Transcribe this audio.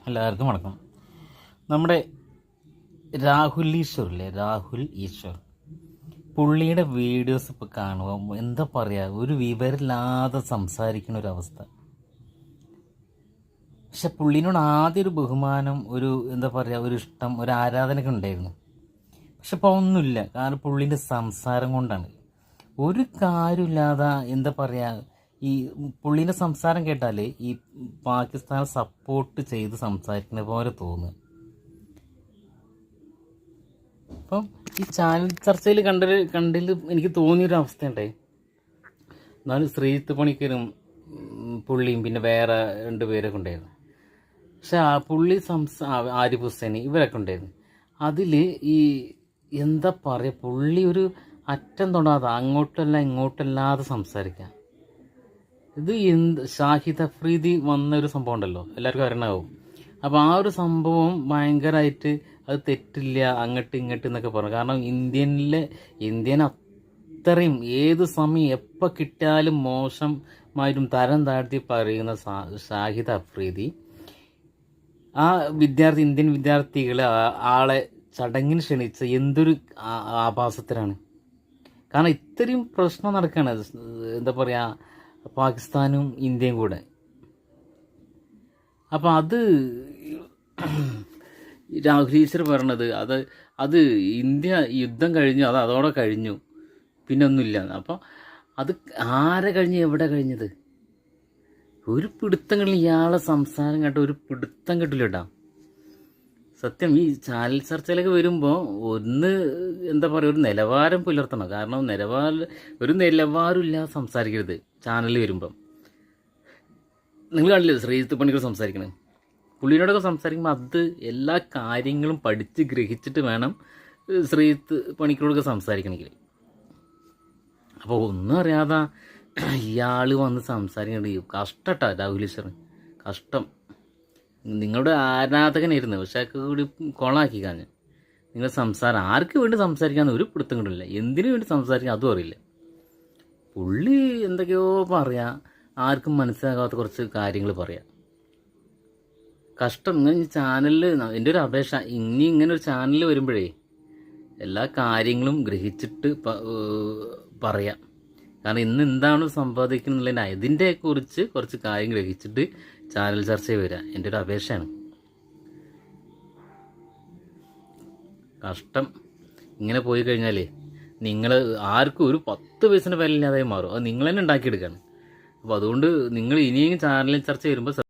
എല്ലാവർക്കും വണക്കം. നമ്മുടെ രാഹുൽ ഈശ്വർ പുള്ളിയുടെ വീഡിയോസ് ഇപ്പോൾ കാണുമ്പോൾ എന്താ പറയുക, ഒരു വിവരമില്ലാതെ സംസാരിക്കുന്ന ഒരവസ്ഥ. പക്ഷെ പുള്ളിനോട് ആദ്യം ഒരു ബഹുമാനം, ഒരു എന്താ പറയുക, ഒരു ഇഷ്ടം, ഒരു ആരാധനയൊക്കെ ഉണ്ടായിരുന്നു. പക്ഷെ ഇപ്പോൾ ഒന്നുമില്ല. കാരണം പുള്ളിൻ്റെ സംസാരം കൊണ്ടാണ്. ഒരു കാര്യമില്ലാതെ എന്താ പറയുക, ഈ പുള്ളീൻ്റെ സംസാരം കേട്ടാൽ ഈ പാകിസ്ഥാനെ സപ്പോർട്ട് ചെയ്ത് സംസാരിക്കുന്ന പോലെ തോന്നുക. അപ്പം ഈ ചാനൽ ചർച്ചയിൽ കണ്ടിൽ എനിക്ക് തോന്നിയൊരു അവസ്ഥയുണ്ടായി. എന്നാലും ശ്രീജിത്ത് പണിക്കരും പുള്ളിയും പിന്നെ വേറെ 2 പേരൊക്കെ ഉണ്ടായിരുന്നു. പക്ഷെ ആ പുള്ളി ആരിഫ് ഹുസൈൻ ഇവരൊക്കെ ഉണ്ടായിരുന്നു. അതിൽ ഈ എന്താ പറയുക, പുള്ളി ഒരു അറ്റം തൊടാതെ അങ്ങോട്ടല്ല ഇങ്ങോട്ടല്ലാതെ സംസാരിക്കുക. ഇത് ഷാഹിദ് അഫ്രീദി വന്നൊരു സംഭവം ഉണ്ടല്ലോ, എല്ലാവർക്കും അറിയണമാവും. അപ്പോൾ ആ ഒരു സംഭവം ഭയങ്കരമായിട്ട് അത് തെറ്റില്ല അങ്ങോട്ട് ഇങ്ങോട്ട് എന്നൊക്കെ പറഞ്ഞു. കാരണം ഇന്ത്യൻ അത്രയും ഏത് സമയം എപ്പോൾ കിട്ടിയാലും മോശമായിട്ടും തരം താഴ്ത്തി പറയുന്ന ഷാഹിദ് അഫ്രീദി ആ ഇന്ത്യൻ വിദ്യാർത്ഥികളെ ആളെ ചടങ്ങിന് ക്ഷണിച്ച എന്തൊരു ആഭാസത്തിലാണ്. കാരണം ഇത്രയും പ്രശ്നം നടക്കുകയാണ്, എന്താ പറയുക, പാകിസ്ഥാനും ഇന്ത്യയും കൂടെ. അപ്പം അത് രാഹുൽ ഈശ്വർ പറഞ്ഞത് അത് ഇന്ത്യ യുദ്ധം കഴിഞ്ഞു, അതോടെ കഴിഞ്ഞു, പിന്നെ ഒന്നുമില്ല. അപ്പം അത് ആരെ കഴിഞ്ഞ് എവിടെ കഴിഞ്ഞത്? ഒരു പിടുത്തം കിട്ടില്ല. ഇയാളെ സംസാരം കേട്ട ഒരു പിടുത്തം കിട്ടില്ല കേട്ടോ. സത്യം, ഈ ചാനൽ ചർച്ചയിലൊക്കെ വരുമ്പോൾ എന്താ പറയുക, ഒരു നിലവാരം പുലർത്തണം. കാരണം ഒരു നിലവാരമില്ലാതെ സംസാരിക്കരുത് ചാനലിൽ വരുമ്പം. നിങ്ങൾ കണ്ടില്ലേ ശ്രീജിത്ത് പണിക്കർ സംസാരിക്കണേ? പുള്ളിയോടൊക്കെ സംസാരിക്കുമ്പോൾ അത് എല്ലാ കാര്യങ്ങളും പഠിച്ച് ഗ്രഹിച്ചിട്ട് വേണം ശ്രീജിത്ത് പണിക്കരോടൊക്കെ സംസാരിക്കണമെങ്കിൽ. അപ്പോൾ ഒന്നും അറിയാതെ ഇയാൾ വന്ന് സംസാരിക്കണ കഷ്ടട്ടാ രാഹുൽ ഈശ്വർ, കഷ്ടം. നിങ്ങളുടെ ആരാധകനായിരുന്നു, പക്ഷേ കൂടി കൊളാക്കി കാഞ്ഞ് നിങ്ങൾ സംസാരം. ആർക്ക് വേണ്ടി സംസാരിക്കാമെന്ന് ഒരു പിടുത്തം കിട്ടില്ല, എന്തിനു വേണ്ടി സംസാരിക്കാൻ അതും അറിയില്ല. പുള്ളി എന്തൊക്കെയോ പറയാം, ആർക്കും മനസ്സിലാകാത്ത കുറച്ച് കാര്യങ്ങൾ പറയാം. കഷ്ടം. ഇങ്ങനെ ചാനലിൽ എൻ്റെ ഒരു അപേക്ഷ, ഇങ്ങനെ ഒരു ചാനലിൽ വരുമ്പോഴേ എല്ലാ കാര്യങ്ങളും ഗ്രഹിച്ചിട്ട് പറയാം. കാരണം ഇന്ന് എന്താണ് സമ്പാദിക്കുന്നുള്ളതിന് ഇതിൻ്റെ കുറിച്ച് കുറച്ച് കാര്യം ഗ്രഹിച്ചിട്ട് ചാനൽ ചർച്ചയിൽ വരിക എൻ്റെ ഒരു അപേക്ഷയാണ്. കഷ്ടം. ഇങ്ങനെ പോയി കഴിഞ്ഞാലേ നിങ്ങൾ ആർക്കും ഒരു 10 പൈസയുടെ വിലയില്ലാതെ മാറും. അത് നിങ്ങൾ തന്നെ ഉണ്ടാക്കിയെടുക്കുകയാണ്. അപ്പോൾ അതുകൊണ്ട് നിങ്ങൾ ഇനിയും ചാനൽ ചർച്ച വരുമ്പോൾ